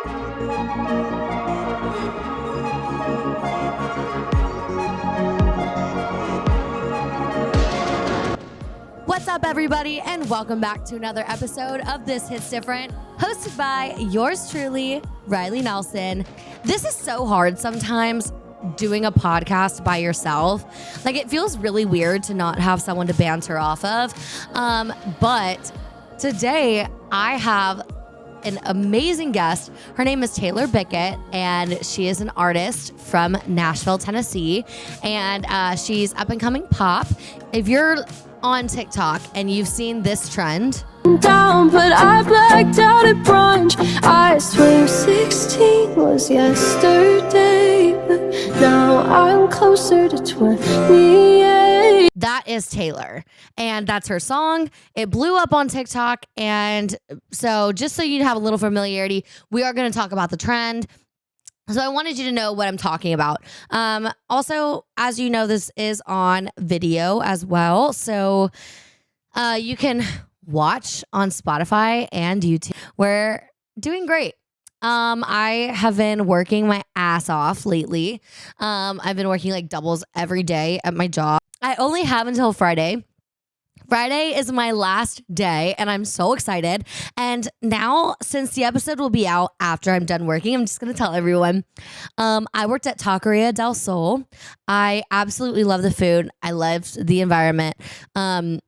What's up, everybody, and welcome back to another episode of This Hits Different, hosted by yours truly, Riley Nelson. This is so hard sometimes doing a podcast by yourself. Like, it feels really weird to not have someone to banter off of. But today I have an amazing guest. Her name is Taylor Bickett, and she is an artist from Nashville, Tennessee, and she's up and coming pop. If you're on TikTok and you've seen this trend, down, but I blacked out at brunch. I swear 16 was yesterday, but now I'm closer to 28. that is Taylor, and that's her song. It blew up on TikTok, and so just so you'd have a little familiarity, we are going to talk about the trend. So I wanted you to know what I'm talking about. Also, as you know, this is on video as well. So you can watch on Spotify and YouTube. We're doing great. I have been working my ass off lately. I've been working like doubles every day at my job. I only have until Friday. Friday is my last day, and I'm so excited. And now, since the episode will be out after I'm done working, I'm just going to tell everyone. I worked at Taqueria del Sol. I absolutely love the food. I loved the environment. I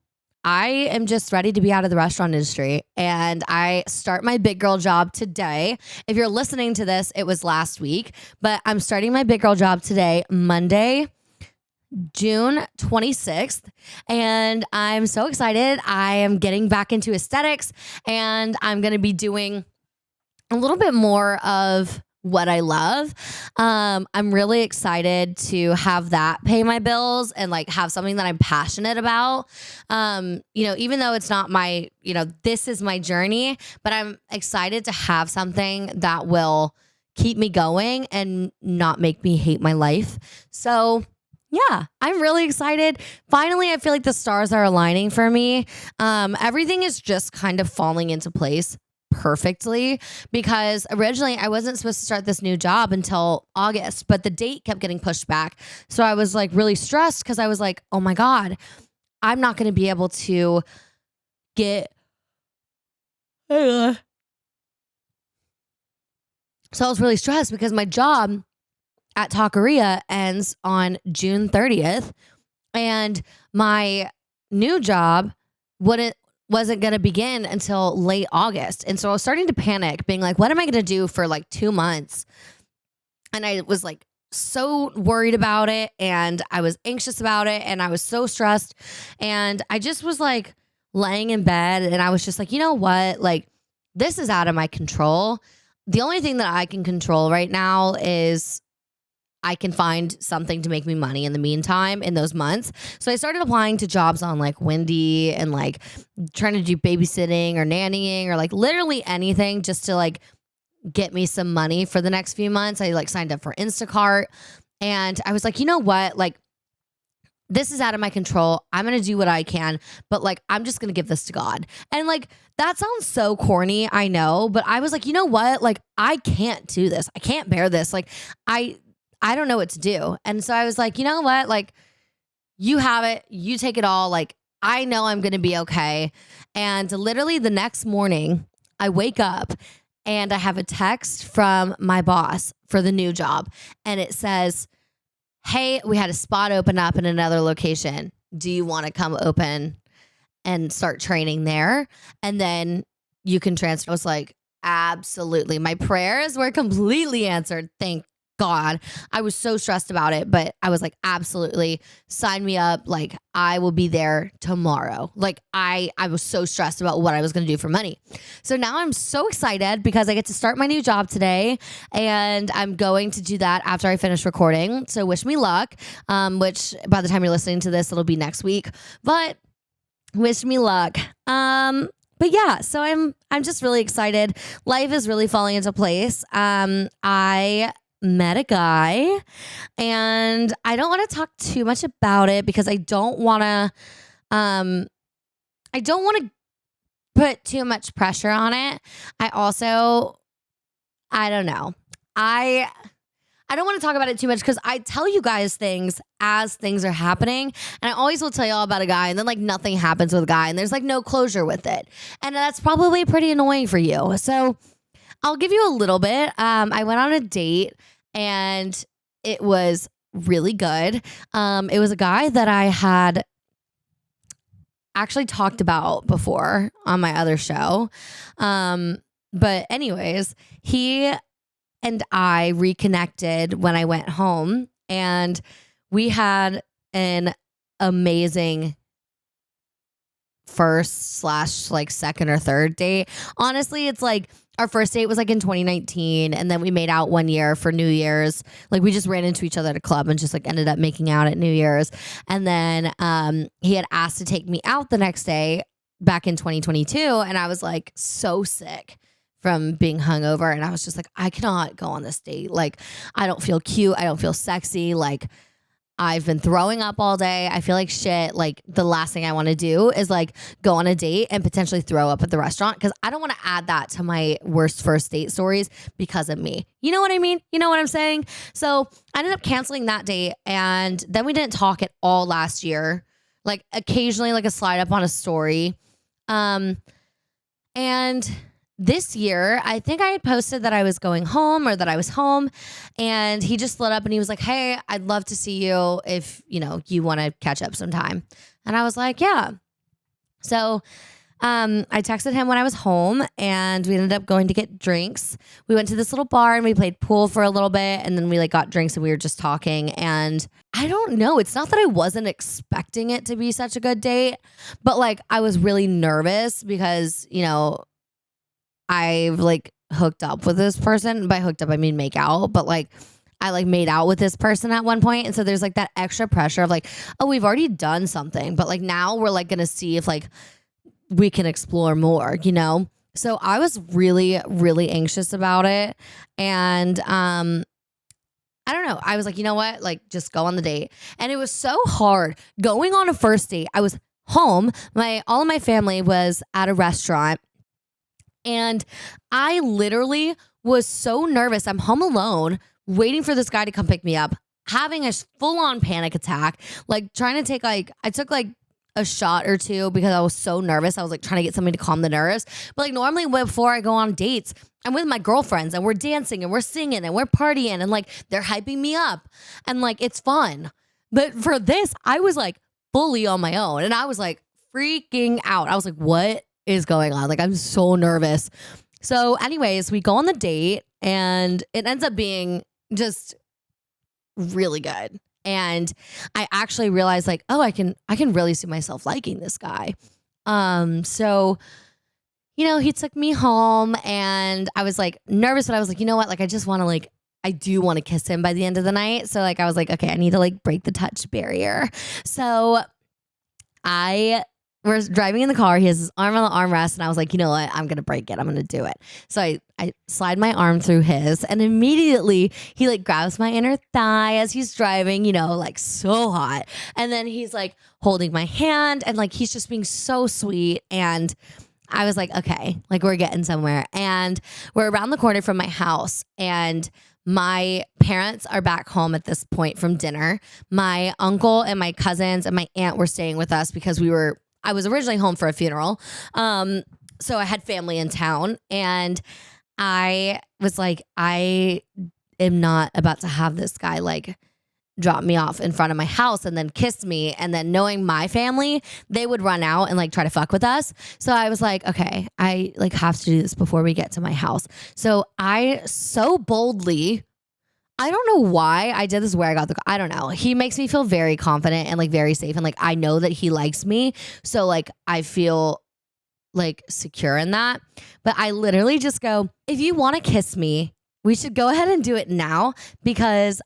am just ready to be out of the restaurant industry, and I start my big girl job today. If you're listening to this, it was last week, but I'm starting my big girl job today, Monday, June 26th, and I'm so excited. I am getting back into aesthetics, and I'm going to be doing a little bit more of what I love. I'm really excited to have that pay my bills and like have something that I'm passionate about. Even though it's not my, this is my journey, but I'm excited to have something that will keep me going and not make me hate my life. So yeah, I'm really excited. Finally, I feel like the stars are aligning for me. Everything is just kind of falling into place perfectly, because originally I wasn't supposed to start this new job until August, but the date kept getting pushed back. So I was like really stressed because I was like, oh my God, I'm not going to be able to get. So I was really stressed because my job at Taqueria ends on June 30th, and my new job wasn't going to begin until late August. And so I was starting to panic, being like, what am I going to do for like 2 months? And I was like so worried about it, and I was anxious about it, and I was so stressed, and I just was like laying in bed, and I was just like, you know what? Like, this is out of my control. The only thing that I can control right now is I can find something to make me money in the meantime in those months. So I started applying to jobs on like Wendy and like trying to do babysitting or nannying or like literally anything just to like get me some money for the next few months. I like signed up for Instacart, and I was like, you know what? Like, this is out of my control. I'm going to do what I can, but like, I'm just going to give this to God. And like, that sounds so corny, I know, but I was like, you know what? Like, I can't do this. I can't bear this. Like, I don't know what to do. And so I was like, you know what? Like, you have it. You take it all. Like, I know I'm going to be okay. And literally the next morning, I wake up and I have a text from my boss for the new job. And it says, hey, we had a spot open up in another location. Do you want to come open and start training there? And then you can transfer. I was like, absolutely. My prayers were completely answered. Thank God. I was so stressed about it, but I was like, absolutely, sign me up. Like, I will be there tomorrow. Like, I was so stressed about what I was going to do for money. So now I'm so excited because I get to start my new job today, and I'm going to do that after I finish recording. So wish me luck, which by the time you're listening to this, it'll be next week, but wish me luck. But yeah, so I'm just really excited. Life is really falling into place. I met a guy, and I don't want to talk too much about it because I don't want to put too much pressure on it. I also I don't know. I don't want to talk about it too much because I tell you guys things as things are happening. And I always will tell y'all about a guy and then like nothing happens with a guy and there's like no closure with it. And that's probably pretty annoying for you. So I'll give you a little bit. I went on a date and it was really good. It was a guy that I had actually talked about before on my other show. But anyways, he and I reconnected when I went home and we had an amazing first / like second or third date. Honestly, it's like our first date was like in 2019 and then we made out 1 year for New Year's. Like we just ran into each other at a club and just like ended up making out at New Year's. And then he had asked to take me out the next day back in 2022 and I was like so sick from being hungover and I was just like, I cannot go on this date. Like I don't feel cute. I don't feel sexy. Like I've been throwing up all day. I feel like shit. Like the last thing I want to do is like go on a date and potentially throw up at the restaurant because I don't want to add that to my worst first date stories because of me. You know what I mean? You know what I'm saying? So I ended up canceling that date and then we didn't talk at all last year. Like occasionally like a slide up on a story. And this year, I think I had posted that I was going home or that I was home and he just lit up and he was like, hey, I'd love to see you if, you want to catch up sometime. And I was like, yeah. So I texted him when I was home and we ended up going to get drinks. We went to this little bar and we played pool for a little bit and then we like got drinks and we were just talking and I don't know. It's not that I wasn't expecting it to be such a good date, but like I was really nervous because, I've like hooked up with this person. By hooked up, I mean make out, but like I like made out with this person at one point. And so there's like that extra pressure of like, oh, we've already done something, but like now we're like going to see if like we can explore more, So I was really, really anxious about it. And I don't know. I was like, you know what? Like just go on the date. And it was so hard going on a first date. I was home. All of my family was at a restaurant. And I literally was so nervous. I'm home alone, waiting for this guy to come pick me up, having a full-on panic attack, like trying to take I took like a shot or two because I was so nervous. I was like trying to get something to calm the nerves. But like normally before I go on dates, I'm with my girlfriends and we're dancing and we're singing and we're partying and like they're hyping me up and like it's fun. But for this, I was like fully on my own and I was like freaking out. I was like, what is going on? Like I'm so nervous. So anyways, we go on the date and it ends up being just really good. And I actually realized like, oh, I can really see myself liking this guy. So, he took me home and I was like nervous, but I was like, you know what? Like, I just want to I do want to kiss him by the end of the night. So like, I was like, okay, I need to like break the touch barrier. So we're driving in the car. He has his arm on the armrest. And I was like, you know what? I'm going to break it. I'm going to do it. So I slide my arm through his and immediately he like grabs my inner thigh as he's driving, like so hot. And then he's like holding my hand and like, he's just being so sweet. And I was like, okay, like we're getting somewhere. And we're around the corner from my house and my parents are back home at this point from dinner. My uncle and my cousins and my aunt were staying with us because I was originally home for a funeral. So I had family in town and I was like, I am not about to have this guy like drop me off in front of my house and then kiss me. And then knowing my family, they would run out and like try to fuck with us. So I was like, okay, I like have to do this before we get to my house. So I so boldly, I don't know why I did this, where I got I don't know. He makes me feel very confident and like very safe. And like, I know that he likes me. So like, I feel like secure in that. But I literally just go, if you want to kiss me, we should go ahead and do it now because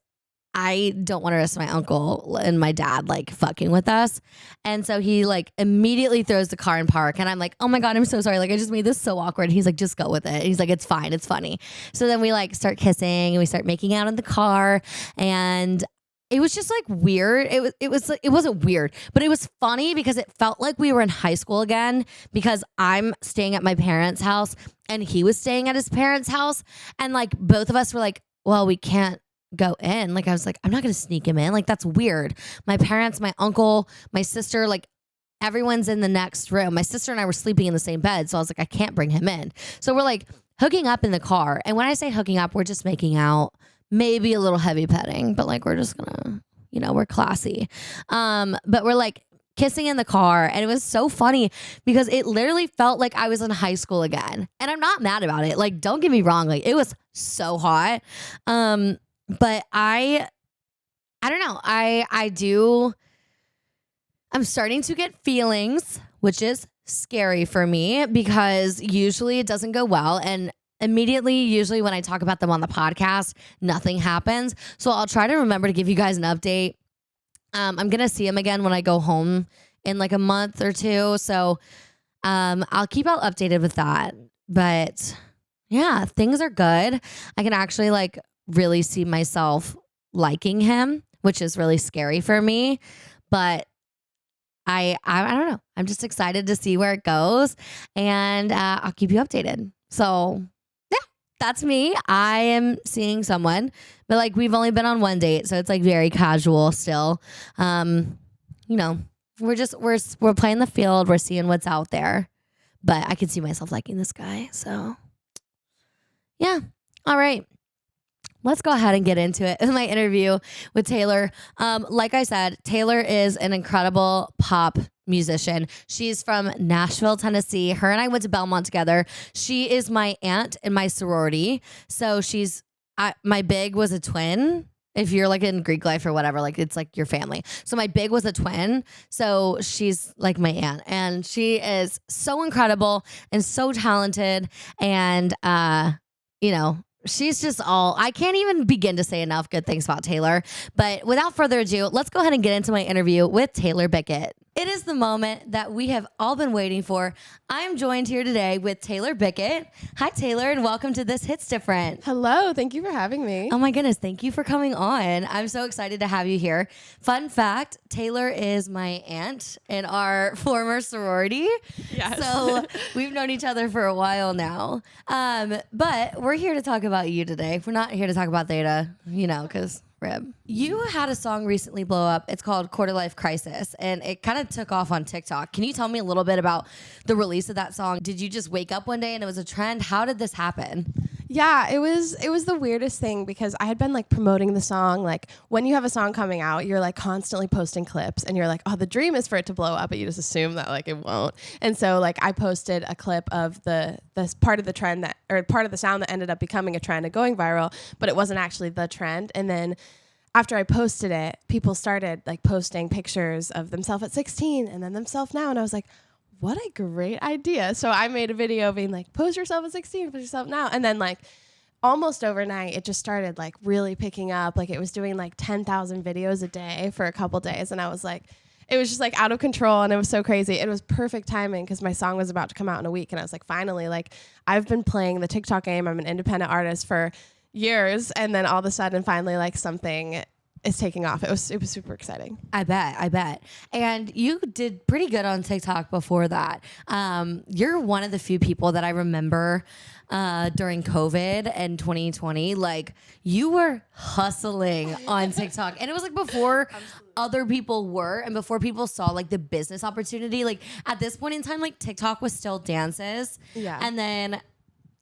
I don't want to risk my uncle and my dad like fucking with us. And so he like immediately throws the car in park and I'm like, oh my God, I'm so sorry. Like I just made this so awkward. And he's like, just go with it. He's like, it's fine. It's funny. So then we like start kissing and we start making out in the car. And it was just like weird. It wasn't weird, but it was funny because it felt like we were in high school again because I'm staying at my parents' house and he was staying at his parents' house. And like both of us were like, well, we can't go in. Like I was like, I'm not going to sneak him in. Like that's weird. My parents, my uncle, my sister, like everyone's in the next room. My sister and I were sleeping in the same bed. So I was like, I can't bring him in. So we're like hooking up in the car. And when I say hooking up, we're just making out. Maybe a little heavy petting, but like we're just gonna, we're classy. But we're like kissing in the car, and it was so funny because it literally felt like I was in high school again. And I'm not mad about it. Like, don't get me wrong, like it was so hot. But I don't know. I'm starting to get feelings, which is scary for me because usually it doesn't go well. And usually when I talk about them on the podcast, nothing happens. So I'll try to remember to give you guys an update. I'm going to see him again when I go home in like a month or two. So I'll keep y'all updated with that. But yeah, things are good. I can actually like really see myself liking him, which is really scary for me. But I don't know. I'm just excited to see where it goes. And I'll keep you updated. So that's me. I am seeing someone, but like we've only been on one date, so it's like very casual still. We're playing the field. We're seeing what's out there, but I can see myself liking this guy. So yeah. All right. Let's go ahead and get into it. My interview with Taylor. Like I said, Taylor is an incredible pop musician. She's from Nashville, Tennessee. Her and I went to Belmont together. She is my aunt in my sorority. So my big was a twin. If you're like in Greek life or whatever, like it's like your family. So my big was a twin. So she's like my aunt, and she is so incredible and so talented. And, she's just I can't even begin to say enough good things about Taylor. But without further ado, let's go ahead and get into my interview with Taylor Bickett. It is the moment that we have all been waiting for. I am joined here today with Taylor Bickett. Hi, Taylor, and welcome to This Hits Different. Hello. Thank you for having me. Oh my goodness. Thank you for coming on. I'm so excited to have you here. Fun fact, Taylor is my aunt in our former sorority. Yes. So we've known each other for a while now. But we're here to talk about you today. We're not here to talk about Theta, because rib. You had a song recently blow up. It's called Quarter Life Crisis, and it kind of took off on TikTok. Can you tell me a little bit about the release of that song? Did you just wake up one day and it was a trend? How did this happen? Yeah, it was the weirdest thing because I had been like promoting the song. Like when you have a song coming out, you're like constantly posting clips and you're like, oh, the dream is for it to blow up, but you just assume that like it won't. And so like I posted a clip of this part of the trend part of the sound that ended up becoming a trend and going viral, but it wasn't actually the trend. And then after I posted it, people started like posting pictures of themselves at 16 and then themselves now. And I was like, what a great idea. So I made a video being like, pose yourself at 16, pose yourself now. And then like almost overnight, it just started like really picking up. Like it was doing like 10,000 videos a day for a couple days. And I was like, it was just like out of control. And it was so crazy. It was perfect timing because my song was about to come out in a week. And I was like, finally, like I've been playing the TikTok game. I'm an independent artist for years. And then all of a sudden, finally, like something is taking off. It was super exciting. I bet. And you did pretty good on TikTok before that. You're one of the few people that I remember during COVID and 2020. Like you were hustling on TikTok, and it was like before other people were, and before people saw like the business opportunity. Like at this point in time, like TikTok was still dances. Yeah. And then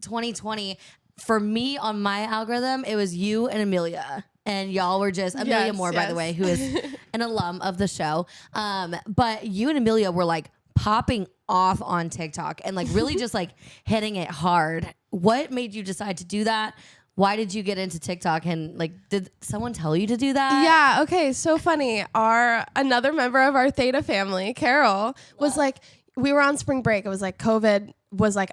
2020, for me on my algorithm, it was you and Amelia. And y'all were just Amelia Moore, by the way, who is an alum of the show. But you and Amelia were like popping off on TikTok and like really just like hitting it hard. What made you decide to do that? Why did you get into TikTok? And like, did someone tell you to do that? Yeah. Okay. So funny. Another member of our Theta family, Carol, was like, we were on spring break. It was like COVID was like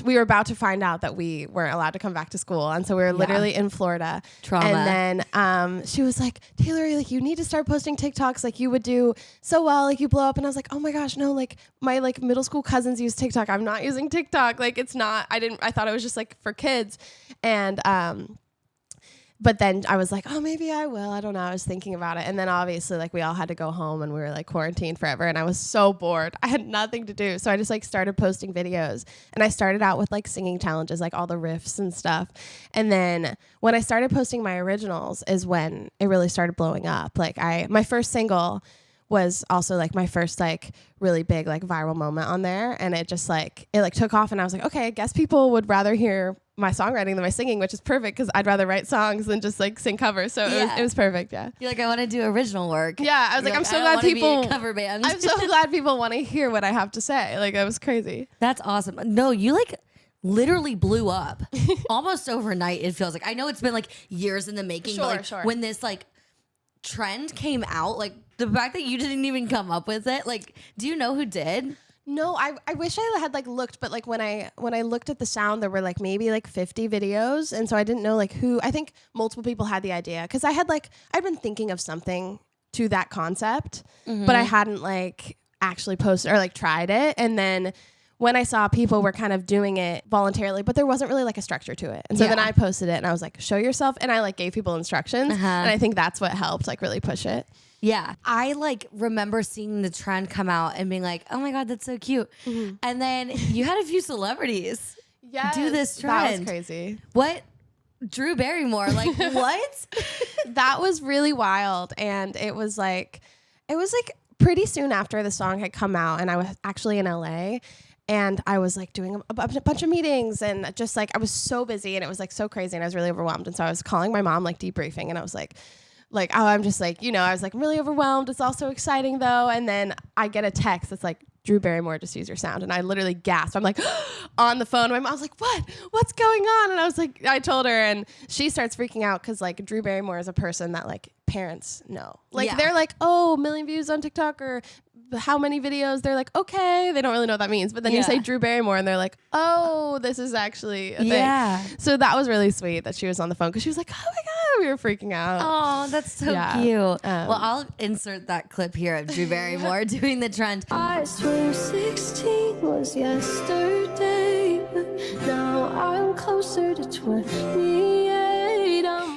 we were about to find out that we weren't allowed to come back to school. And so we were literally in Florida. Trauma. And then she was like, Taylor, like you need to start posting TikToks. Like you would do so well, like you blow up. And I was like, oh my gosh, no, like my like middle school cousins use TikTok. I'm not using TikTok. Like it's not, I thought it was just like for kids. And But then I was like, oh, maybe I will. I don't know. I was thinking about it. And then obviously like we all had to go home and we were like quarantined forever. And I was so bored. I had nothing to do. So I just like started posting videos. And I started out with like singing challenges, like all the riffs and stuff. And then when I started posting my originals is when it really started blowing up. Like my first single was also like my first like really big like viral moment on there. And it just like, it like took off and I was like, okay, I guess people would rather hear my songwriting than my singing, which is perfect because I'd rather write songs than just like sing covers. So it was perfect. Yeah. You're like, I want to do original work. Yeah. I was like, I'm so glad people cover band. I'm so glad people want to hear what I have to say. Like that was crazy. That's awesome. No, you like literally blew up almost overnight. It feels like, I know it's been like years in the making, but like when this like trend came out, like the fact that you didn't even come up with it, like, do you know who did? No, I wish I had like looked, but like when I looked at the sound, there were like maybe like 50 videos, and so I didn't know like who. I think multiple people had the idea because I'd been thinking of something to that concept, but I hadn't like actually posted or like tried it, and then when I saw people were kind of doing it voluntarily, but there wasn't really like a structure to it. And so then I posted it and I was like, show yourself. And I like gave people instructions. And I think that's what helped like really push it. Yeah. I like remember seeing the trend come out and being like, oh my God, that's so cute. And then you had a few celebrities do this trend. That was crazy. What? Drew Barrymore. Like what? That was really wild. And it was like pretty soon after the song had come out and I was actually in LA. And I was like doing a bunch of meetings and just like I was so busy and it was like so crazy and I was really overwhelmed. And so I was calling my mom, like debriefing, and I was like, oh, I'm just like, I was like really overwhelmed. It's all so exciting though. And then I get a text that's like, Drew Barrymore just used your sound. And I literally gasped. I'm like on the phone. My mom was like, what's going on? And I was like, I told her and she starts freaking out because like Drew Barrymore is a person that like parents know. Like they're like, oh, 1 million views on TikTok or how many videos. They're like, okay. They don't really know what that means. But then you say Drew Barrymore and they're like, oh, this is actually a thing. So that was really sweet that she was on the phone because she was like, oh my God. We were freaking out. Oh, that's so cute. Well, I'll insert that clip here of Drew Barrymore doing the trend. I swear 16 was yesterday, but now I'm closer to 28.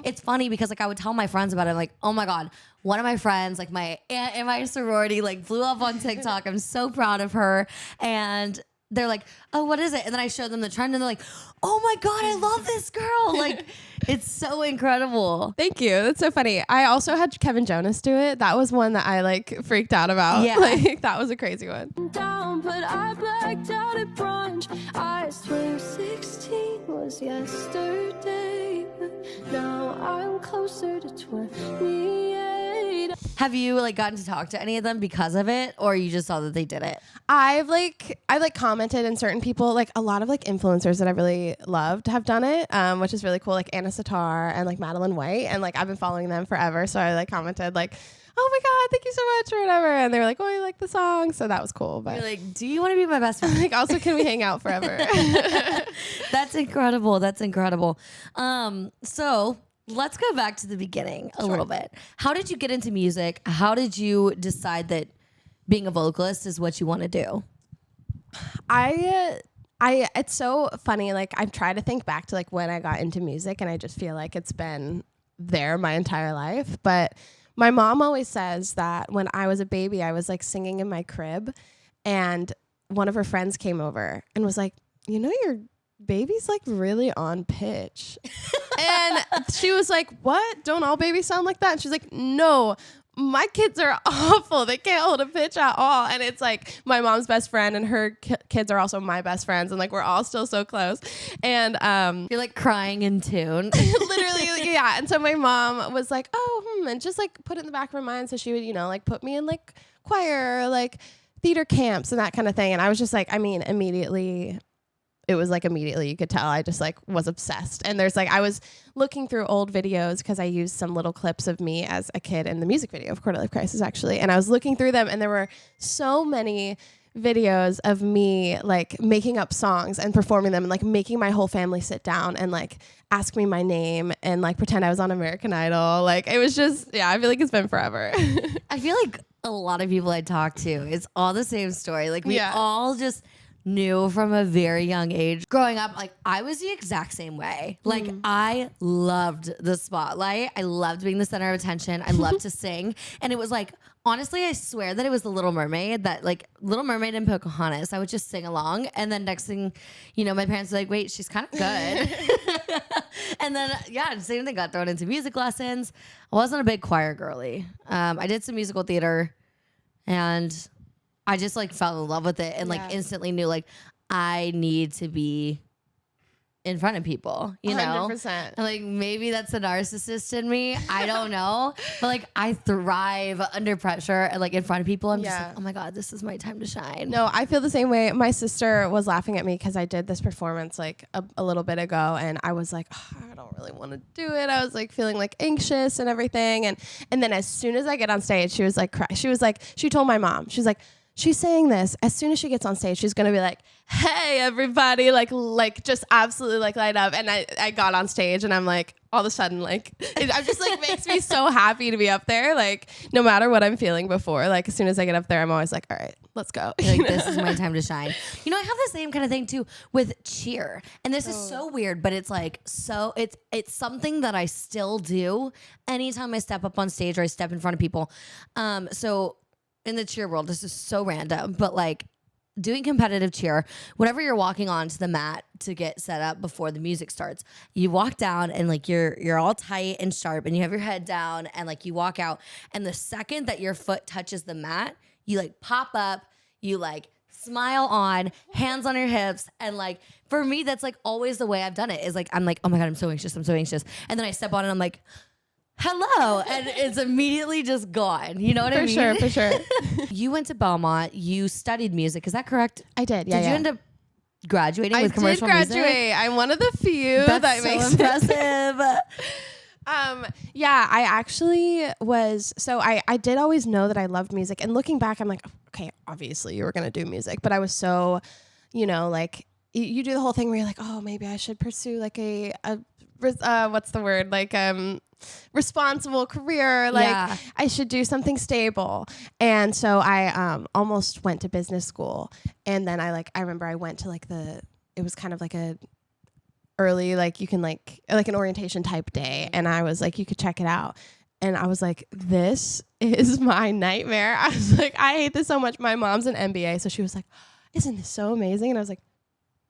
It's funny because like I would tell my friends about it. I'm like, oh my God, one of my friends, like my aunt in my sorority, like blew up on TikTok. I'm so proud of her. And they're like, oh, what is it? And then I showed them the trend and they're like, oh my God, I love this girl. Like, it's so incredible. Thank you. That's so funny. I also had Kevin Jonas do it. That was one that I like freaked out about. Yeah. Like, that was a crazy one. Down, but I blacked out at brunch. I swear 16 was yesterday, but now I'm closer to 28. Have you like gotten to talk to any of them because of it, or you just saw that they did it? I've commented, and certain people, like a lot of like influencers that I really loved have done it, which is really cool. Like Anna Sitar and like Madeline White, and like I've been following them forever. So I like commented like, oh my God, thank you so much or whatever. And they were like, oh, I like the song. So that was cool. But you're like, do you want to be my best friend? Like, also, can we hang out forever? That's incredible. That's incredible. So let's go back to the beginning a little bit. How did you get into music? How did you decide that being a vocalist is what you want to do? It's so funny. Like I've tried to think back to like when I got into music, and I just feel like it's been there my entire life. But my mom always says that when I was a baby, I was like singing in my crib, and one of her friends came over and was like, your baby's like really on pitch. And she was like, what? Don't all babies sound like that? And she's like, no, my kids are awful. They can't hold a pitch at all. And it's like my mom's best friend and her kids are also my best friends. And like, we're all still so close. And you're like crying in tune. Literally, yeah. And so my mom was like, oh, and just like put it in the back of her mind. So she would, like put me in like choir, or, like theater camps and that kind of thing. And I was just like, immediately you could tell I just like was obsessed. And there's like, I was looking through old videos because I used some little clips of me as a kid in the music video of Quarter Life Crisis actually. And I was looking through them and there were so many videos of me like making up songs and performing them and like making my whole family sit down and like ask me my name and like pretend I was on American Idol. Like it was just, I feel like it's been forever. I feel like a lot of people I talk to, it's all the same story. Like we all just knew from a very young age. Growing up, like I was the exact same way. Like I loved the spotlight. I loved being the center of attention. I loved to sing. And it was like, honestly, I swear that it was the Little Mermaid, that like Little Mermaid and Pocahontas. I would just sing along. And then next thing, you know, my parents were like, wait, she's kind of good. And then, yeah, same thing, got thrown into music lessons. I wasn't a big choir girly. I did some musical theater and I just like fell in love with it and like instantly knew like I need to be in front of people, you know? 100%. And like maybe that's a narcissist in me. I don't know. But like I thrive under pressure and like in front of people. I'm just like, oh my God, this is my time to shine. No, I feel the same way. My sister was laughing at me because I did this performance like a little bit ago and I was like, oh, I don't really want to do it. I was like feeling like anxious and everything. And then as soon as I get on stage, she was like, she told my mom, she was like, she's saying this. As soon as she gets on stage, she's going to be like, hey, everybody, like just absolutely like light up. And I got on stage and I'm like, all of a sudden, like, I'm just like, makes me so happy to be up there. Like, no matter what I'm feeling before, like, as soon as I get up there, I'm always like, all right, let's go. Like, this is my time to shine. You know, I have the same kind of thing too with cheer. And this is so weird, but it's like, it's something that I still do anytime I step up on stage or I step in front of people. So in the cheer world, this is so random, but like doing competitive cheer, whenever you're walking onto the mat to get set up before the music starts, you walk down and like you're all tight and sharp and you have your head down and like you walk out, and the second that your foot touches the mat, you like pop up, you like smile on, hands on your hips, and like for me that's like always the way I've done it is like I'm like, oh my God, I'm so anxious, and then I step on and I'm like, hello, and it's immediately just gone. You know what I mean? For sure. You went to Belmont. You studied music. Is that correct? I did. Yeah. Did you end up graduating with commercial music? I did graduate. I'm one of the few That's so makes impressive. Yeah, I actually was. So I did always know that I loved music, and looking back, I'm like, okay, obviously you were gonna do music, but I was so, you know, like you do the whole thing where you're like, oh, maybe I should pursue like a what's the word, like responsible career, like I should do something stable. And so I almost went to business school, and then I remember I went to like it was kind of like a early, like you can like an orientation type day, and I was like, you could check it out, and I was like, this is my nightmare. I was like, I hate this so much. My mom's an MBA, so she was like, isn't this so amazing? And I was like,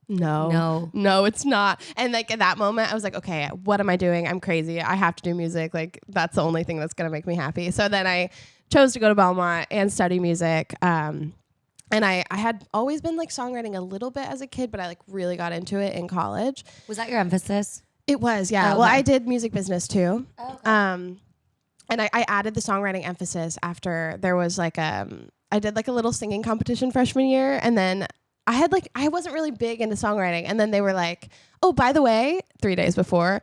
no, it's not. And like at that moment I was like, okay, what am I doing? I'm crazy. I have to do music. Like that's the only thing that's going to make me happy. So then I chose to go to Belmont and study music. And I had always been like songwriting a little bit as a kid, but I like really got into it in college. Was that your emphasis? It was, yeah. Okay. Well, I did music business too. Okay. And I added the songwriting emphasis after there was like, I did like a little singing competition freshman year, and then I wasn't really big into songwriting. And then they were like, oh, by the way, 3 days before,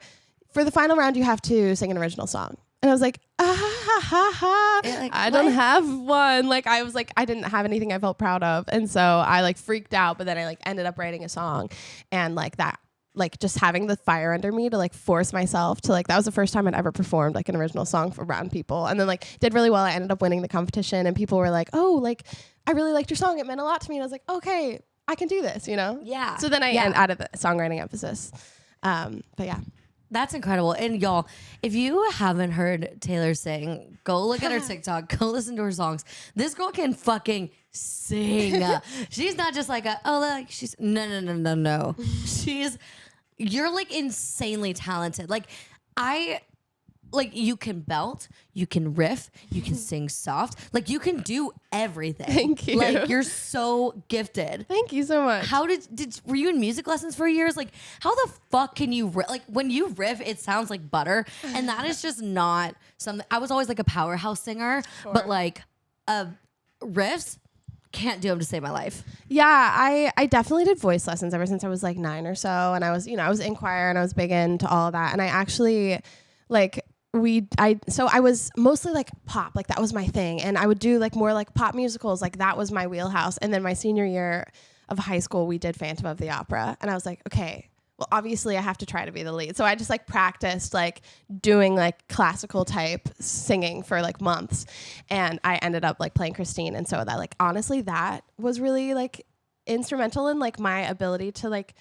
for the final round, you have to sing an original song. And I was like, I don't have one. Like, I was like, I didn't have anything I felt proud of. And so I like freaked out, but then I like ended up writing a song, and like that, like just having the fire under me to like force myself to like, that was the first time I'd ever performed like an original song around people. And then like did really well. I ended up winning the competition, and people were like, oh, like I really liked your song. It meant a lot to me. And I was like, okay, I can do this, you know? Yeah. So then I added the songwriting emphasis. But yeah. That's incredible. And y'all, if you haven't heard Taylor sing, go look at her TikTok, go listen to her songs. This girl can fucking sing. She's not just like she's no. You're like insanely talented. Like you can belt, you can riff, you can sing soft. Like you can do everything. Thank you. Like you're so gifted. Thank you so much. How were you in music lessons for years? Like how the fuck can you like when you riff, it sounds like butter, and that is just not something. I was always like a powerhouse singer, but like riffs, can't do them to save my life. Yeah, I definitely did voice lessons ever since I was like 9 or so, and I was in choir and I was big into all of that, and I actually like. So I was mostly like pop, like that was my thing. And I would do like more like pop musicals, like that was my wheelhouse. And then my senior year of high school, we did Phantom of the Opera. And I was like, okay, well, obviously I have to try to be the lead. So I just like practiced like doing like classical type singing for like months. And I ended up like playing Christine. And so that like, honestly, that was really like instrumental in like my ability to like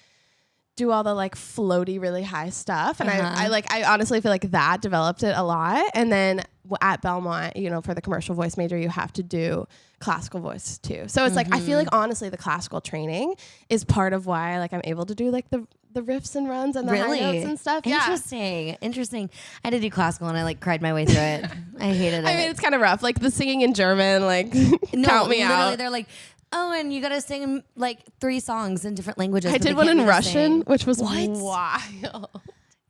do all the like floaty, really high stuff. And I honestly feel like that developed it a lot. And then at Belmont, you know, for the commercial voice major, you have to do classical voice too. So it's like, I feel like honestly the classical training is part of why like I'm able to do like the riffs and runs and the high notes and stuff. Interesting. I did do classical and I like cried my way through it. I hated it. I mean, it's kind of rough. Like the singing in German, like count me out. They're like, oh, and you got to sing like 3 songs in different languages. I did one in Russian, which was wild.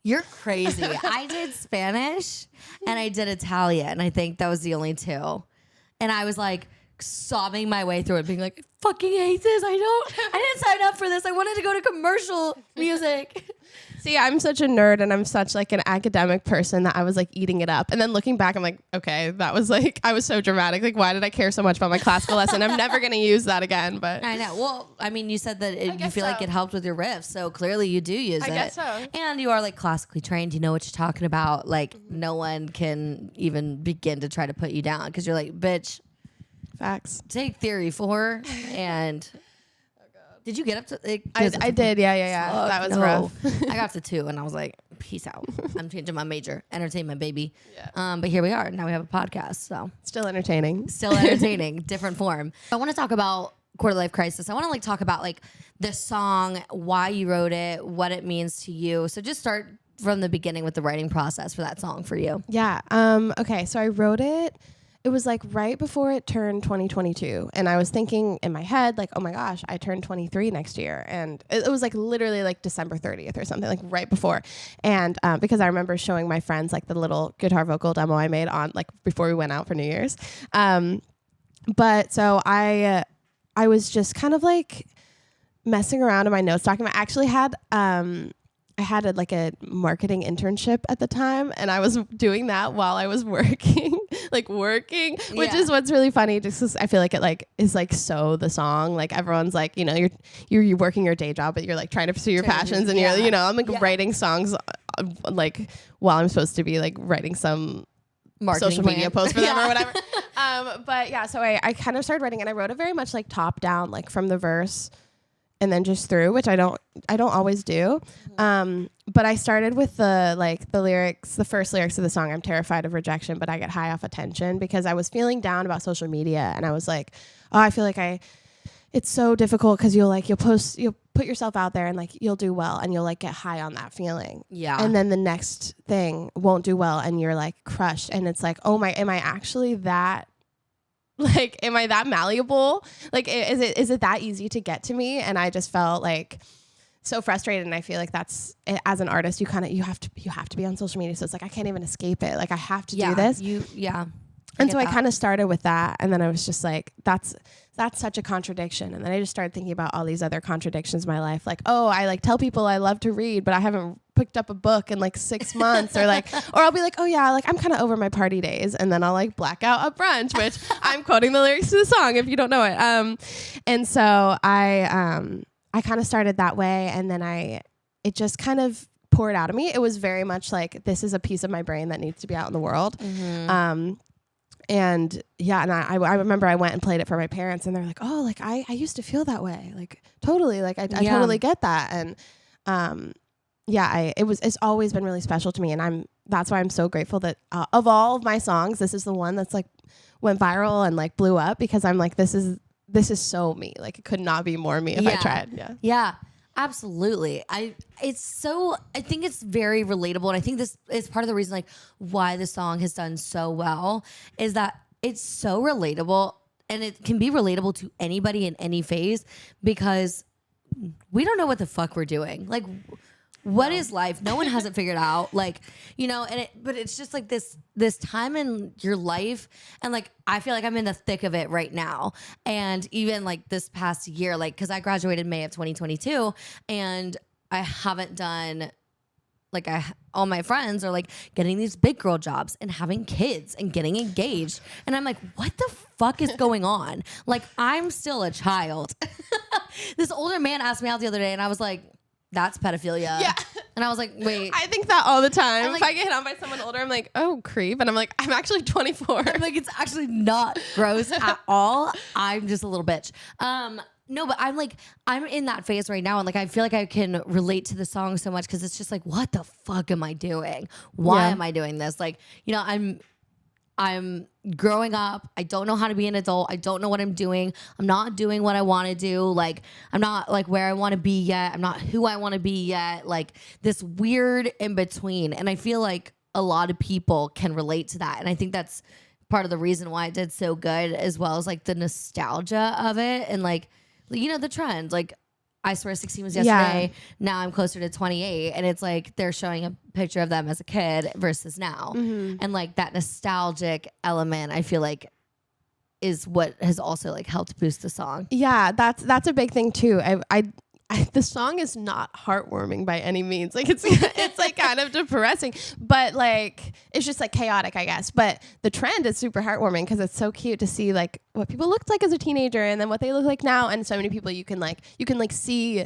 You're crazy. I did Spanish and I did Italian. I think that was the only 2. And I was like sobbing my way through it, being like, I fucking hate this. I didn't sign up for this. I wanted to go to commercial music. See, I'm such a nerd and I'm such like an academic person that I was like eating it up. And then looking back, I'm like, okay, that was like, I was so dramatic. Like, why did I care so much about my classical lesson? I'm never going to use that again. But I know. Well, I mean, you said that you feel like it helped with your riffs. So clearly you do use it. I guess so. And you are like classically trained. You know what you're talking about. Like no one can even begin to try to put you down because you're like, bitch. Facts. Take theory 4 and... Did you get up to? I did. Yeah. Fuck, that was rough. I got up to 2 and I was like, peace out. I'm changing my major. Entertainment, baby. Yeah. But here we are. Now we have a podcast. So still entertaining. Different form. I want to talk about Quarter Life Crisis. I want to like talk about like the song, why you wrote it, what it means to you. So just start from the beginning with the writing process for that song for you. Yeah. Okay. So I wrote it. It was like right before it turned 2022. And I was thinking in my head, like, oh my gosh, I turned 23 next year. And it was like literally like December 30th or something, like right before. And because I remember showing my friends like the little guitar vocal demo I made on like before we went out for New Year's. But so I was just kind of like messing around in my notes document. I actually had like a marketing internship at the time, and I was doing that while I was working, which is what's really funny. Just 'cause I feel like it like is like so the song, like everyone's like, you know, you're working your day job, but you're like trying to pursue your passions, and you're, you know, I'm like writing songs like while I'm supposed to be like writing some marketing social media post for them or whatever. But yeah, so I kind of started writing, and I wrote it very much like top down, like from the verse and then just through, which I don't always do. But I started with the lyrics, the first lyrics of the song, I'm terrified of rejection, but I get high off attention, because I was feeling down about social media, and I was like, oh, I feel like it's so difficult, because you'll put yourself out there and like you'll do well, and you'll like get high on that feeling. Yeah. And then the next thing won't do well, and you're like crushed, and it's like, oh my, am I actually that? Like, am I that malleable? Like, is it that easy to get to me? And I just felt like so frustrated. And I feel like that's, as an artist, you have to be on social media. So it's like, I can't even escape it. Like, I have to do this. And so I kind of started with that. And then I was just like, that's such a contradiction. And then I just started thinking about all these other contradictions in my life. Like, oh, I like tell people I love to read, but I haven't picked up a book in like 6 months, or I'll be like, oh yeah, like I'm kind of over my party days. And then I'll like black out a brunch, which I'm quoting the lyrics to the song if you don't know it. And so I kind of started that way. And then it just kind of poured out of me. It was very much like, this is a piece of my brain that needs to be out in the world. Mm-hmm. And yeah, and I remember I went and played it for my parents, and they're like, oh, like I used to feel that way. Like totally, like I totally get that. And it's always been really special to me. And that's why I'm so grateful that of all of my songs, this is the one that's like went viral and like blew up, because I'm like, this is so me. Like it could not be more me if I tried. Yeah. Yeah. Absolutely. I think it's very relatable. And I think this is part of the reason like why the song has done so well, is that it's so relatable, and it can be relatable to anybody in any phase, because we don't know what the fuck we're doing. Like, what is life? No one has it figured out. Like, you know, but it's just like this time in your life. And like, I feel like I'm in the thick of it right now. And even like this past year, like, cause I graduated May of 2022, and I haven't done like all my friends are like getting these big girl jobs and having kids and getting engaged. And I'm like, what the fuck is going on? Like, I'm still a child. This older man asked me out the other day, and I was like, that's pedophilia. Yeah. And I was like, wait. I think that all the time. Like, if I get hit on by someone older, I'm like, oh, creep. And I'm like, I'm actually 24. I'm like, it's actually not gross at all. I'm just a little bitch. No, but I'm in that phase right now. And like, I feel like I can relate to the song so much because it's just like, what the fuck am I doing? Why am I doing this? Like, you know, I'm growing up. I don't know how to be an adult. I don't know what I'm doing. I'm not doing what I want to do. Like, I'm not like where I want to be yet. I'm not who I want to be yet. Like this weird in between. And I feel like a lot of people can relate to that. And I think that's part of the reason why it did so good, as well as like the nostalgia of it. And like, you know, the trend, like I swear 16 was yesterday. Now I'm closer to 28. And it's like they're showing a picture of them as a kid versus now. And like that nostalgic element, I feel like is what has also like helped boost the song. Yeah, that's a big thing too. The song is not heartwarming by any means. Like it's like kind of depressing, but like it's just like chaotic, I guess. But the trend is super heartwarming because it's so cute to see like what people looked like as a teenager and then what they look like now. And so many people you can see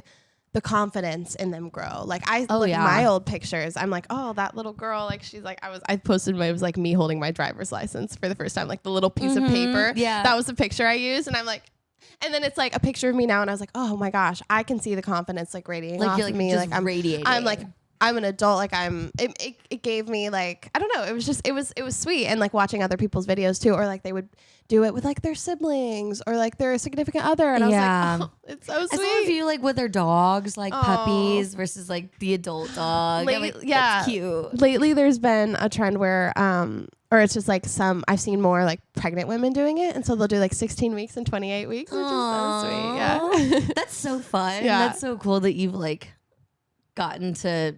the confidence in them grow. Like I look at my old pictures. I'm like, oh, that little girl. Like she's like, I posted it was like me holding my driver's license for the first time, like the little piece of paper. Yeah, that was the picture I used, and I'm like. And then it's like a picture of me now, and I was like, oh my gosh, I can see the confidence like radiating off of me. Like I'm radiating. I'm like I'm an adult. Like it gave me like I don't know. It was just it was sweet, and like watching other people's videos too, or like they would do it with like their siblings or like their significant other, and I was like, oh, it's so sweet. Some of you like with their dogs, like puppies versus like the adult dog. That's cute. Lately, there's been a trend where or it's just like I've seen more like pregnant women doing it. And so they'll do like 16 weeks and 28 weeks, which is so sweet. Yeah. That's so fun. Yeah. That's so cool that you've like gotten to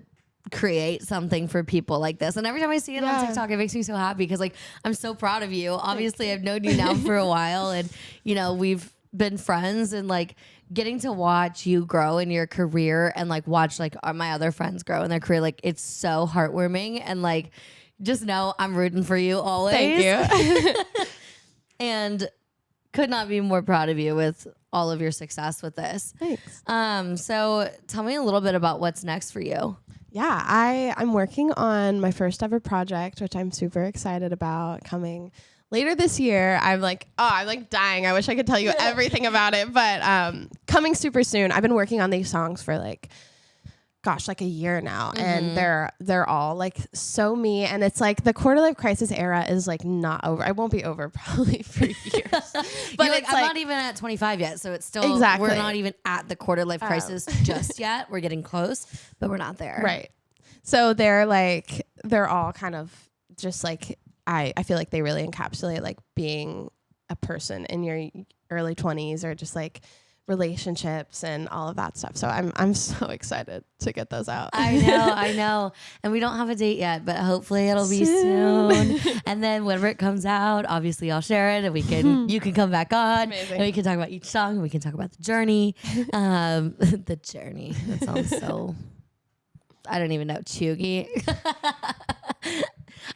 create something for people like this. And every time I see it on TikTok, it makes me so happy because like, I'm so proud of you. Obviously I've known you now for a while and you know, we've been friends and like getting to watch you grow in your career and like watch like my other friends grow in their career. Like it's so heartwarming and like, just know I'm rooting for you always. Thank you. And could not be more proud of you with all of your success with this. Thanks. So tell me a little bit about what's next for you. Yeah, I'm working on my first ever project, which I'm super excited about, coming later this year. I'm like dying. I wish I could tell you everything about it, but coming super soon. I've been working on these songs for like a year now, and they're all like so me, and it's like the quarter life crisis era is like not over. I won't be over probably for years. But like, I'm not even at 25 yet, so it's still we're not even at the quarter life crisis just yet. We're getting close, but we're not there. Right. So they're all kind of just like I feel like they really encapsulate like being a person in your early 20s or just like relationships and all of that stuff. So I'm so excited to get those out. I know. And we don't have a date yet, but hopefully it'll be soon. And then whenever it comes out, obviously I'll share it and you can come back on. Amazing. And we can talk about each song and we can talk about the journey. The journey. That sounds so, I don't even know, chuggy.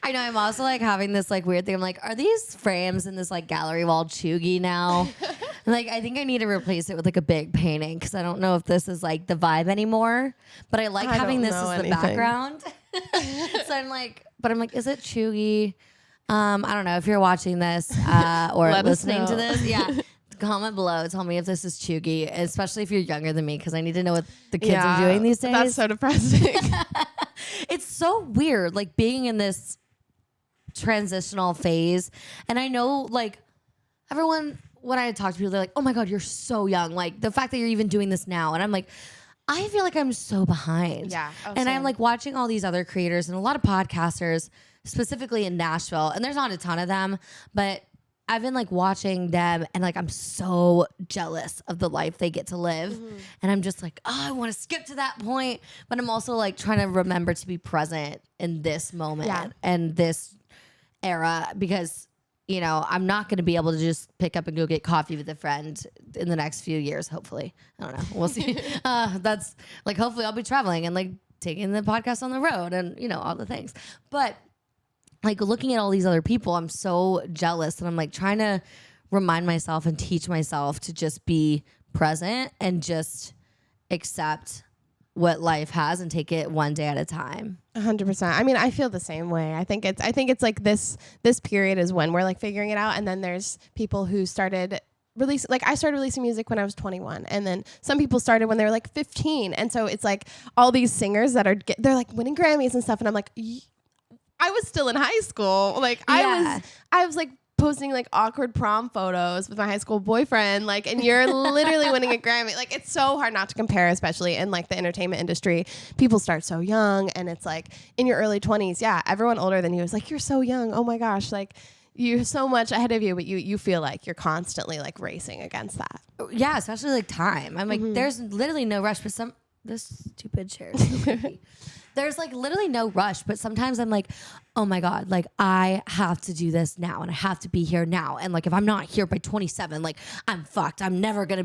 I know. I'm also like having this like weird thing. I'm like, are these frames in this like gallery wall chuggy now? Like, I think I need to replace it with like a big painting because I don't know if this is like the vibe anymore. But I like having this as the background. So I'm like, is it chuggy? I don't know if you're watching this or listening to this. Yeah. Comment below. Tell me if this is chuggy, especially if you're younger than me, because I need to know what the kids are doing these days. That's so depressing. It's so weird, like being in this transitional phase. And I know, like, everyone, when I talk to people, they're like, oh my God, you're so young. Like, the fact that you're even doing this now. And I'm like, I feel like I'm so behind. Yeah. And I'm like watching all these other creators and a lot of podcasters, specifically in Nashville. And there's not a ton of them, but I've been like watching them and like I'm so jealous of the life they get to live. And I'm just like, oh, I want to skip to that point. But I'm also like trying to remember to be present in this moment and this era because, you know, I'm not going to be able to just pick up and go get coffee with a friend in the next few years, hopefully. I don't know. We'll see. That's like, hopefully I'll be traveling and like taking the podcast on the road and, you know, all the things. But like looking at all these other people, I'm so jealous and I'm like trying to remind myself and teach myself to just be present and just accept what life has and take it one day at a time. 100%. I mean, I feel the same way. I think it's like this period is when we're like figuring it out. And then there's people who started I started releasing music when I was 21, and then some people started when they were like 15. And so it's like all these singers that they're like winning Grammys and stuff. And I'm like, I was still in high school. Like I was like posting like awkward prom photos with my high school boyfriend, like, and you're literally winning a Grammy. Like, it's so hard not to compare, especially in like the entertainment industry. People start so young, and it's like in your early 20s. Yeah, everyone older than you is like, you're so young. Oh my gosh, like you're so much ahead of you, but you feel like you're constantly like racing against that. Yeah, especially like time. I'm like, there's literally no rush, but this stupid chair is so creepy. There's like literally no rush, but sometimes I'm like, oh my God, like I have to do this now and I have to be here now. And like, if I'm not here by 27, like I'm fucked. I'm never going to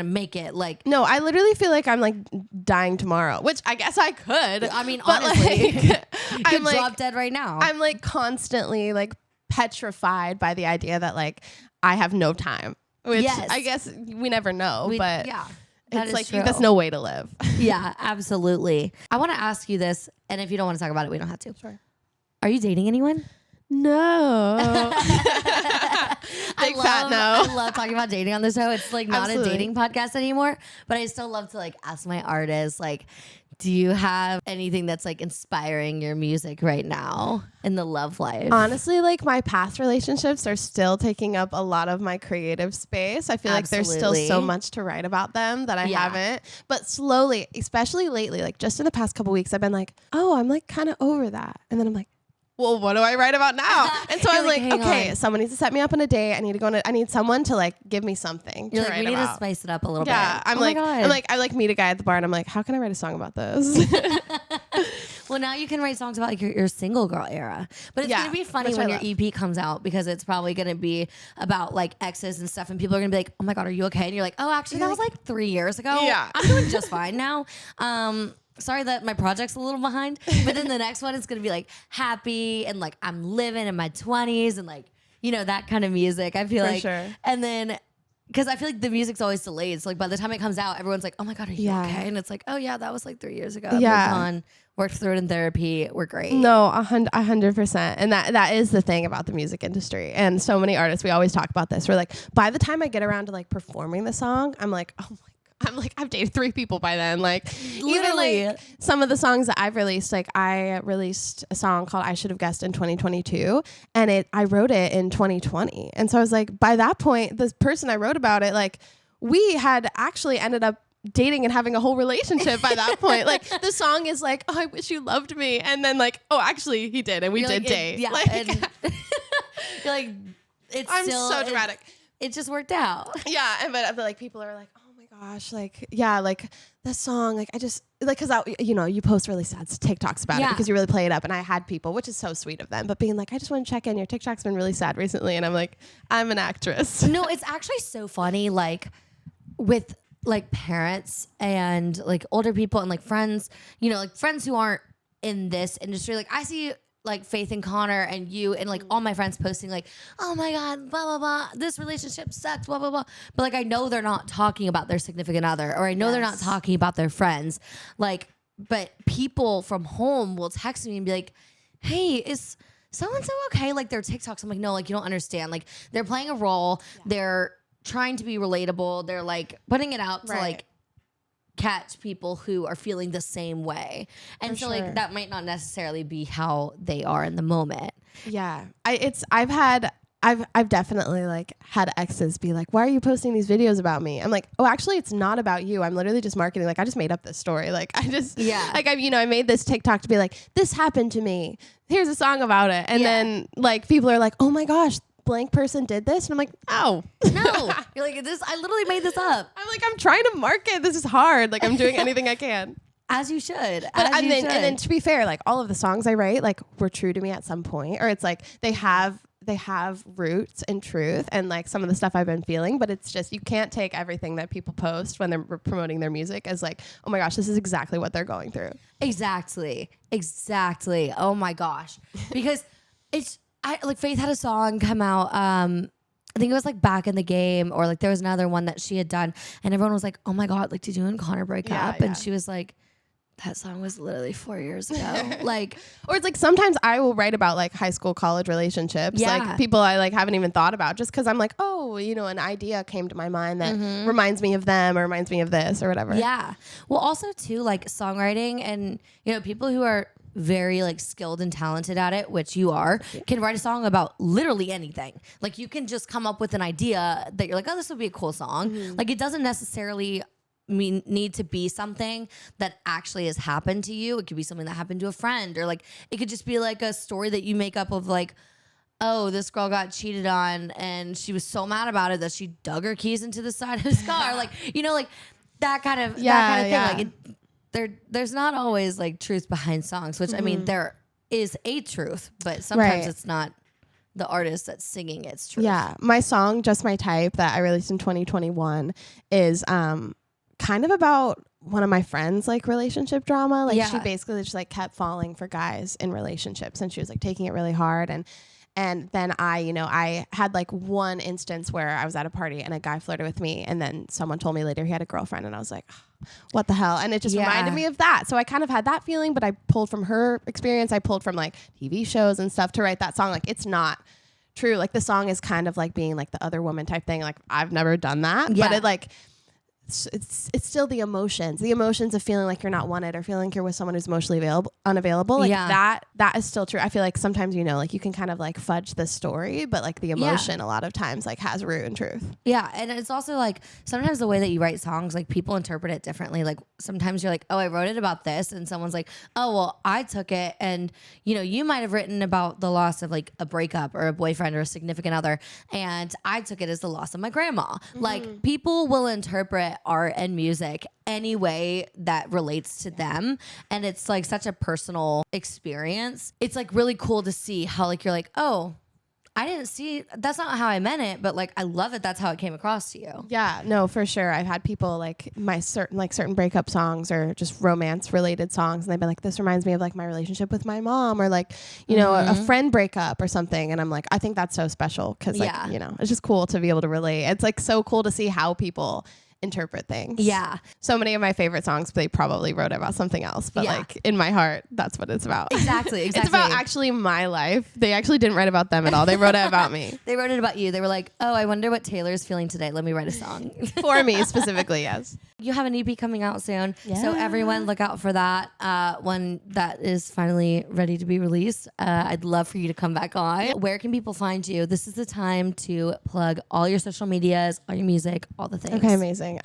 make it. Like, no, I literally feel like I'm like dying tomorrow, which I guess I could. I mean, honestly, like, I'm like, drop dead right now. I'm like constantly like petrified by the idea that like I have no time, which I guess we never know, but yeah. It's like that's no way to live. Yeah, absolutely. I want to ask you this, and if you don't want to talk about it, we don't have to. Sure. Are you dating anyone? No. Big fat no. I love talking about dating on the show. It's like not a dating podcast anymore, but I still love to like ask my artists, like, do you have anything that's like inspiring your music right now in the love life? Honestly, like my past relationships are still taking up a lot of my creative space. I feel like there's still so much to write about them that I haven't. But slowly, especially lately, like just in the past couple weeks, I've been like, oh, I'm like kind of over that. And then I'm like, well, what do I write about now? And so I'm like, okay, someone needs to set me up on a date. I need someone to like give me something to write we need about. to spice it up a little bit. Yeah, I meet a guy at the bar and I'm like, how can I write a song about this? Well, now you can write songs about like your single girl era. But it's going to be funny when your EP comes out, because it's probably going to be about like exes and stuff. And people are going to be like, oh my God, are you okay? And you're like, oh, actually, that was like 3 years ago. Yeah. I'm doing just fine now. Sorry that my project's a little behind, but then the next one is going to be like happy and like I'm living in my 20s and like, you know, that kind of music. I feel like, sure. And then, because I feel like the music's always delayed. So like by the time it comes out, everyone's like, oh my God, are you okay? And it's like, oh yeah, that was like 3 years ago. Yeah. Worked through it in therapy. We're great. No, 100%. And that is the thing about the music industry. And so many artists, we always talk about this. We're like, by the time I get around to like performing the song, I'm like, oh my I've dated 3 people by then. Like, literally, even like some of the songs that I've released, like I released a song called I Should Have Guessed in 2022, and I wrote it in 2020. And so I was like, by that point, the person I wrote about it, like we had actually ended up dating and having a whole relationship by that point. Like the song is like, oh, I wish you loved me. And then like, oh, actually he did. And we did date. Yeah. Like, and you're like, I'm so dramatic. It just worked out. Yeah. But like people are like, gosh, like, yeah, like the song, like I just like, cause you post really sad TikToks about it because you really play it up. And I had people, which is so sweet of them, but being like, I just want to check in. Your TikTok's been really sad recently. And I'm like, I'm an actress. No, it's actually so funny. Like with like parents and like older people and like friends, you know, like friends who aren't in this industry. Like I see like Faith and Connor and you and like all my friends posting like, oh my God, blah, blah, blah. This relationship sucks, blah, blah, blah. But like, I know they're not talking about their significant other, or I know they're not talking about their friends. Like, but people from home will text me and be like, hey, is so-and-so okay? Like their TikToks. I'm like, no, like you don't understand. Like they're playing a role. Yeah. They're trying to be relatable. They're like putting it out to like catch people who are feeling the same way. And so like that might not necessarily be how they are in the moment. Yeah. I've definitely like had exes be like, why are you posting these videos about me? I'm like, oh, actually it's not about you. I'm literally just marketing. Like I just made up this story. Like I just, like I made this TikTok to be like, this happened to me. Here's a song about it. And then like people are like, oh my gosh, blank person did this. And I'm like, oh no. You're like, this, I literally made this up. I'm like, I'm trying to market. This is hard. Like I'm doing anything I can. As you should. And then to be fair, like all of the songs I write, like were true to me at some point, or it's like they have roots and truth and like some of the stuff I've been feeling, but it's just, you can't take everything that people post when they're promoting their music as like, oh my gosh, this is exactly what they're going through. Exactly. Oh my gosh. Because like Faith had a song come out, I think it was like Back in the Game, or like there was another one that she had done, and everyone was like, oh my God, like did you and Connor break up? And she was like, that song was literally 4 years ago. Like, Or it's like sometimes I will write about like high school, college relationships, Yeah. like people I like haven't even thought about, just because I'm like, oh, you know, an idea came to my mind that reminds me of them or reminds me of this or whatever. yeah. Well, also too, like songwriting and, you know, people who are very like skilled and talented at it, which you are, can write a song about literally anything. Like you can just come up with an idea that you're like, oh, this would be a cool song. Like it doesn't necessarily need to be something that actually has happened to you. It could be something that happened to a friend, or like it could just be like a story that you make up of like, oh, this girl got cheated on and she was so mad about it that she dug her keys into the side of his car. Like, you know, like that kind of thing. Like there's not always like truth behind songs, which I mean, there is a truth, but sometimes it's not the artist that's singing its truth. Yeah. My song, Just My Type, that I released in 2021 is kind of about one of my friends' like relationship drama. Like she basically just like kept falling for guys in relationships, and she was like taking it really hard. And then I had like one instance where I was at a party and a guy flirted with me, and then someone told me later he had a girlfriend, and I was like, what the hell? And it just reminded me of that. So I kind of had that feeling, but I pulled from her experience. I pulled from like TV shows and stuff to write that song. Like it's not true. Like the song is kind of like being like the other woman type thing. Like I've never done that, but it like, it's still the emotions of feeling like you're not wanted or feeling like you're with someone who's emotionally unavailable. Like that is still true. I feel like sometimes, you know, like you can kind of like fudge the story, but like the emotion a lot of times like has root and truth. Yeah. And it's also like sometimes the way that you write songs, like people interpret it differently. Like sometimes you're like, oh, I wrote it about this. And someone's like, oh, well, I took it. And, you know, you might have written about the loss of like a breakup or a boyfriend or a significant other. And I took it as the loss of my grandma. Like people will interpret art and music any way that relates to them, and it's like such a personal experience. It's like really cool to see how like you're like, oh, I didn't see, that's not how I meant it, but like I love it, that's how it came across to you. Yeah, no, for sure. I've had people like my certain breakup songs or just romance related songs, and they've been like, this reminds me of like my relationship with my mom, or like, you know, a friend breakup or something. And I'm like, I think that's so special because like, you know, it's just cool to be able to relate. It's like so cool to see how people interpret things. Yeah. So many of my favorite songs, they probably wrote about something else, but like in my heart, that's what it's about. Exactly. It's about actually my life. They actually didn't write about them at all. They wrote it about me. They wrote it about you. They were like, oh, I wonder what Taylor's feeling today. Let me write a song. For me specifically, yes. You have an EP coming out soon. Yeah. So everyone look out for that when that is finally ready to be released. I'd love for you to come back on. Where can people find you? This is the time to plug all your social medias, all your music, all the things. Okay, amazing.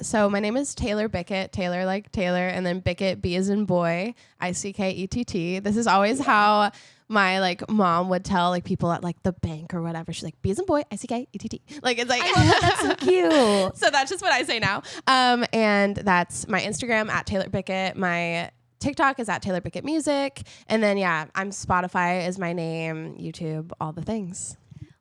So my name is Taylor Bickett, Taylor like Taylor, and then Bickett, B as in boy, Ickett. This is always how my like mom would tell like people at like the bank or whatever. She's like, B as in boy, Ickett. Like it's like, I love that. That's so cute. So that's just what I say now. And that's my Instagram at Taylor Bickett. My TikTok is at Taylor Bickett Music. And then, I'm Spotify is my name, YouTube, all the things.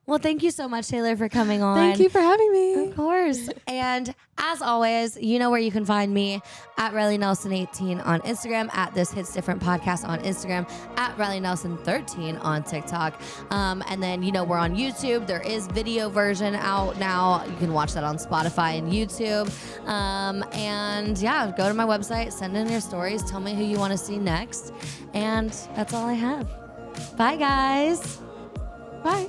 Well, thank you so much, Taylor, for coming on. Thank you for having me. Of course. And as always, you know where you can find me at Riley Nelson18 on Instagram, at This Hits Different Podcast on Instagram, at Riley Nelson13 on TikTok. And then, you know, we're on YouTube. There is video version out now. You can watch that on Spotify and YouTube. And yeah, go to my website, send in your stories, tell me who you want to see next. And that's all I have. Bye, guys. Bye.